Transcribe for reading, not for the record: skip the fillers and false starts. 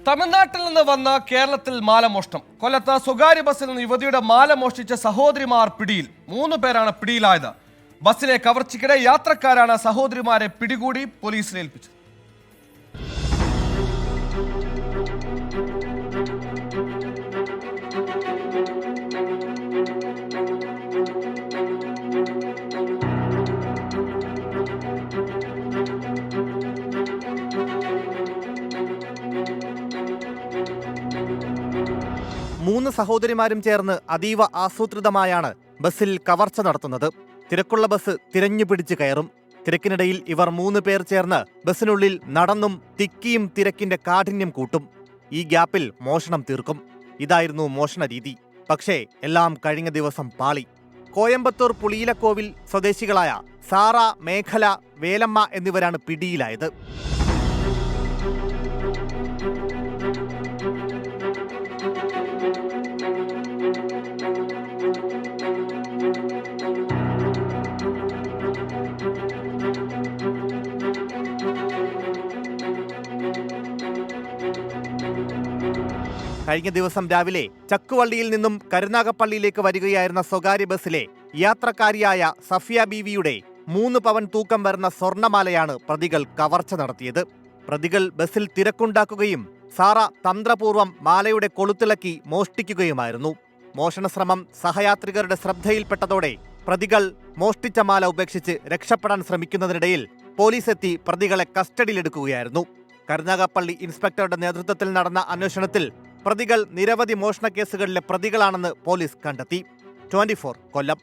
തമിഴ്നാട്ടിൽ നിന്ന് വന്ന കേരളത്തിൽ മാലമോഷണം. കൊല്ലത്ത് സ്വകാര്യ ബസ്സിൽ നിന്ന് യുവതിയുടെ മാല മോഷ്ടിച്ച സഹോദരിമാർ പിടിയിൽ. 3 പേരാണ് പിടിയിലായത്. ബസ്സിലെ കവർച്ചയ്ക്കിടെ യാത്രക്കാരാണ് സഹോദരിമാരെ പിടികൂടി പോലീസിൽ ഏൽപ്പിച്ചത്. മൂന്ന് സഹോദരിമാരും ചേർന്ന് അതീവ ആസൂത്രിതമായാണ് ബസ്സിൽ കവർച്ച നടത്തുന്നത്. തിരക്കുള്ള ബസ് തിരഞ്ഞു പിടിച്ച് കയറും. തിരക്കിനിടയിൽ ഇവർ 3 പേർ ചേർന്ന് ബസ്സിനുള്ളിൽ നടന്നും തിക്കിയും തിരക്കിന്റെ കാഠിന്യം കൂട്ടും. ഈ ഗ്യാപ്പിൽ മോഷണം തീർക്കും. ഇതായിരുന്നു മോഷണ രീതി. പക്ഷേ എല്ലാം കഴിഞ്ഞ ദിവസം പാളി. കോയമ്പത്തൂർ പുളിയിലക്കോവിൽ സ്വദേശികളായ സാറ, മേഖല, വേലമ്മ എന്നിവരാണ് പിടിയിലായത്. കഴിഞ്ഞ ദിവസം രാവിലെ ചക്കുവള്ളിയിൽ നിന്നും കരുനാഗപ്പള്ളിയിലേക്ക് വരികയായിരുന്ന സ്വകാര്യ ബസ്സിലെ യാത്രക്കാരിയായ സഫിയ ബീവിയുടെ 3 പവൻ തൂക്കം വരുന്ന സ്വർണമാലയാണ് പ്രതികൾ കവർച്ച നടത്തിയത്. പ്രതികൾ ബസ്സിൽ തിരക്കുണ്ടാക്കുകയും സാറ തന്ത്രപൂർവ്വം മാലയുടെ കൊളുത്തിളക്കി മോഷ്ടിക്കുകയുമായിരുന്നു. മോഷണശ്രമം സഹയാത്രികരുടെ ശ്രദ്ധയിൽപ്പെട്ടതോടെ പ്രതികൾ മോഷ്ടിച്ച മാല ഉപേക്ഷിച്ച് രക്ഷപ്പെടാൻ ശ്രമിക്കുന്നതിനിടയിൽ പോലീസ് എത്തി പ്രതികളെ കസ്റ്റഡിയിലെടുക്കുകയായിരുന്നു. കരുനാഗപ്പള്ളി ഇൻസ്പെക്ടറുടെ നേതൃത്വത്തിൽ നടന്ന അന്വേഷണത്തിൽ പ്രതികൾ നിരവധി മോഷണ കേസുകളിലെ പ്രതികളാണെന്ന് പോലീസ് കണ്ടെത്തി. 24 കൊല്ലം.